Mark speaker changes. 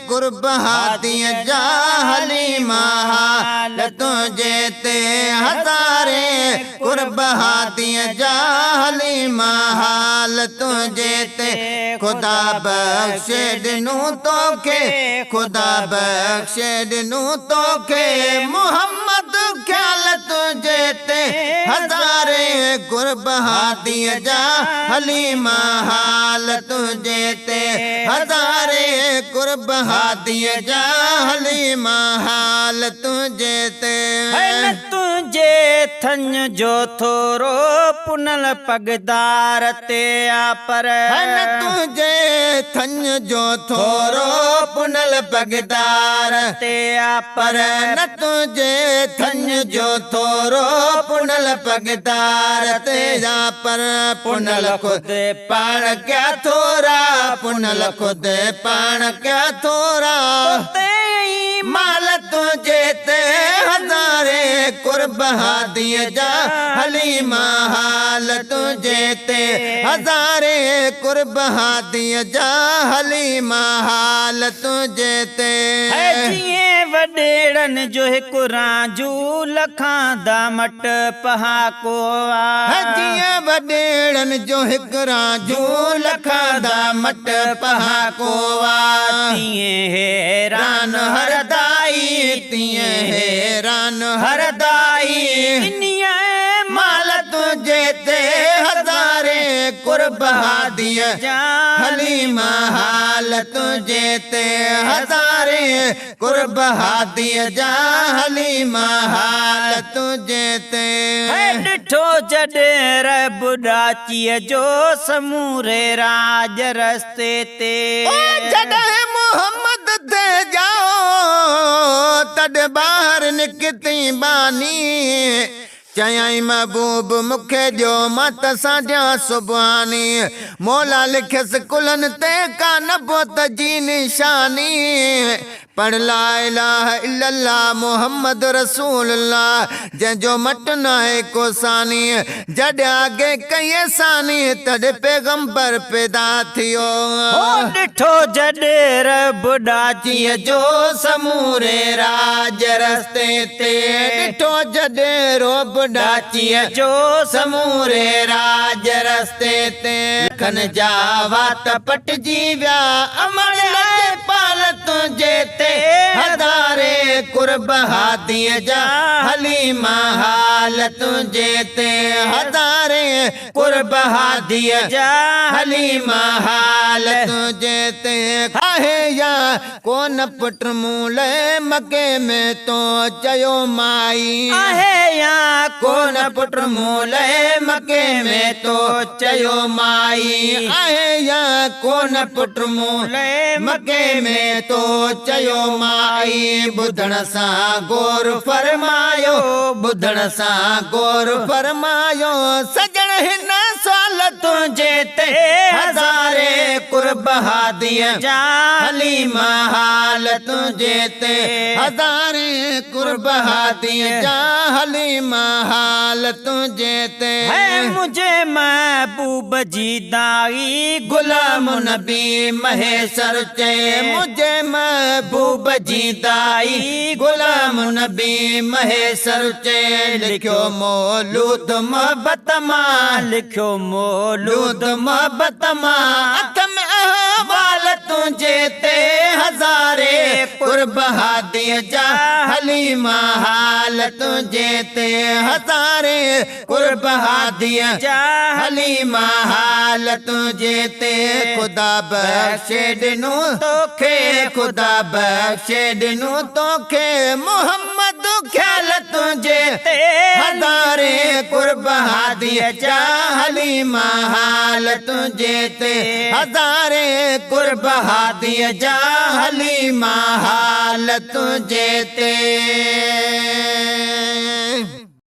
Speaker 1: कुर्बाती जा हलीमा हाल तुझे ते हज़ारे कुर्बाती जा हलीमा हाल तुझे ते खुदा बख्शे दिनू तोखे खुदा बख्शे दिनू तोखे मोहम्मद ख्याल तुझे ते हज़ारे कुर्बाती जा हलीमा हाल तुझे ते हज़ारे कुर्बाती जा हलीमा हाल तुझे ते
Speaker 2: तुझे थन जो थोरो पुनल पगदार ते पर
Speaker 1: तुझे थन जो थोरो पुनल पगदार
Speaker 2: ते
Speaker 1: पर न तुझे थन जो थोरो पुनल पगदार ते पर पुनल खुद पाण क्या थोरा पुनल खुद पाण क्या थोरा माल तुझे ते हज़ारे कुर्बाती जा हलीमा हाल तुझे ते हज़ारे कुर्बाती जा हलीमा हाल तुझे ते
Speaker 2: वडेड़न जो हिकु राजू लखां दा मट पहा को
Speaker 1: जीअं वडेड़न जो हिकु राजू लखां दा मट पहा को
Speaker 2: तीअं हैरान
Speaker 1: हरदाई तीअं हैरान हरदाई माल तुझे ते हज़ारे कुर्बाती जा हलीमा हाल तुझे ते हज़ारे कुर्बाती जा हलीमा हाल तुझे ते
Speaker 2: ॾिठो जॾहिं रब ॾाचीअ जो समूरे राज रस्ते ते
Speaker 1: जॾहिं मोहम्मद ते जाओ तॾ ॿाहिरि निकिती बानी चयाई महबूब मूंखे ॾियो मां तसां ॾियां सुभानी मौला लिखियसि कुलनि ते का नबूत जी निशानी पढ़ ला इलाहा इल्लल्लाह मोहम्मद रसूलुल्लाह जंहिंजो मट न आहे को सानी जॾहिं आगे कई सानी तॾहिं पैगंबर पैदा थियो
Speaker 2: ॾिठो जॾहिं रब ॾाचीअ
Speaker 1: जो समूरे राज रस्ते ते ॾिठो जॾहिं रब ॾाचीअ
Speaker 2: जो
Speaker 1: समूरे राज रस्ते ते खन जा वात पटजी विया अमर लाइ पाल तुझे ते हज़ारे कुर्बाती जा हलीमा हाल तुझे ते हज़ारे कुर्बाती जा हलीमा हाल तुझे ते आहे या कोन पुट मूले मके में तो चयो माई
Speaker 2: आहे या
Speaker 1: कोन पुट मूले मके में तो चयो माई आहे या कोन पुट मूले मके में तो चयो माई ॿुधण सां गौर फरमायो ॿुधण सां गौर फरमायो सजण हिन साल तुझे ते हज़ारे कुर्बाती जा हलीमा हाल तुझे ते हज़ारे कुर्बाती जा हलीमा हाल तुझे ते
Speaker 2: मुझे महबूब जी दाई
Speaker 1: गुलाम नबी महेशर चे मुझे महबूब जी दाई गुलाम नबी महेशर चे लिखियो मौलूद मोहब्बत मां
Speaker 2: लिखियो मौलूद
Speaker 1: मोहब्बत मां अख में अहवाल तुझे ते हज़ारे कुर्बाती जा हलीमा हाल तुझे ते हज़ारे कुर्बाती जा हलीमा हाल तुझे ते खुदा बख्शे ॾिनू तोखे खुदा बख्शे ॾिनू तोखे मोहम्मद ख्याल तुझे ते हज़ारे कुर्बाती जा हलीमा हाल तुझे ते हज़ारे कुर्बाती जा हलीमा हाल तुझे ते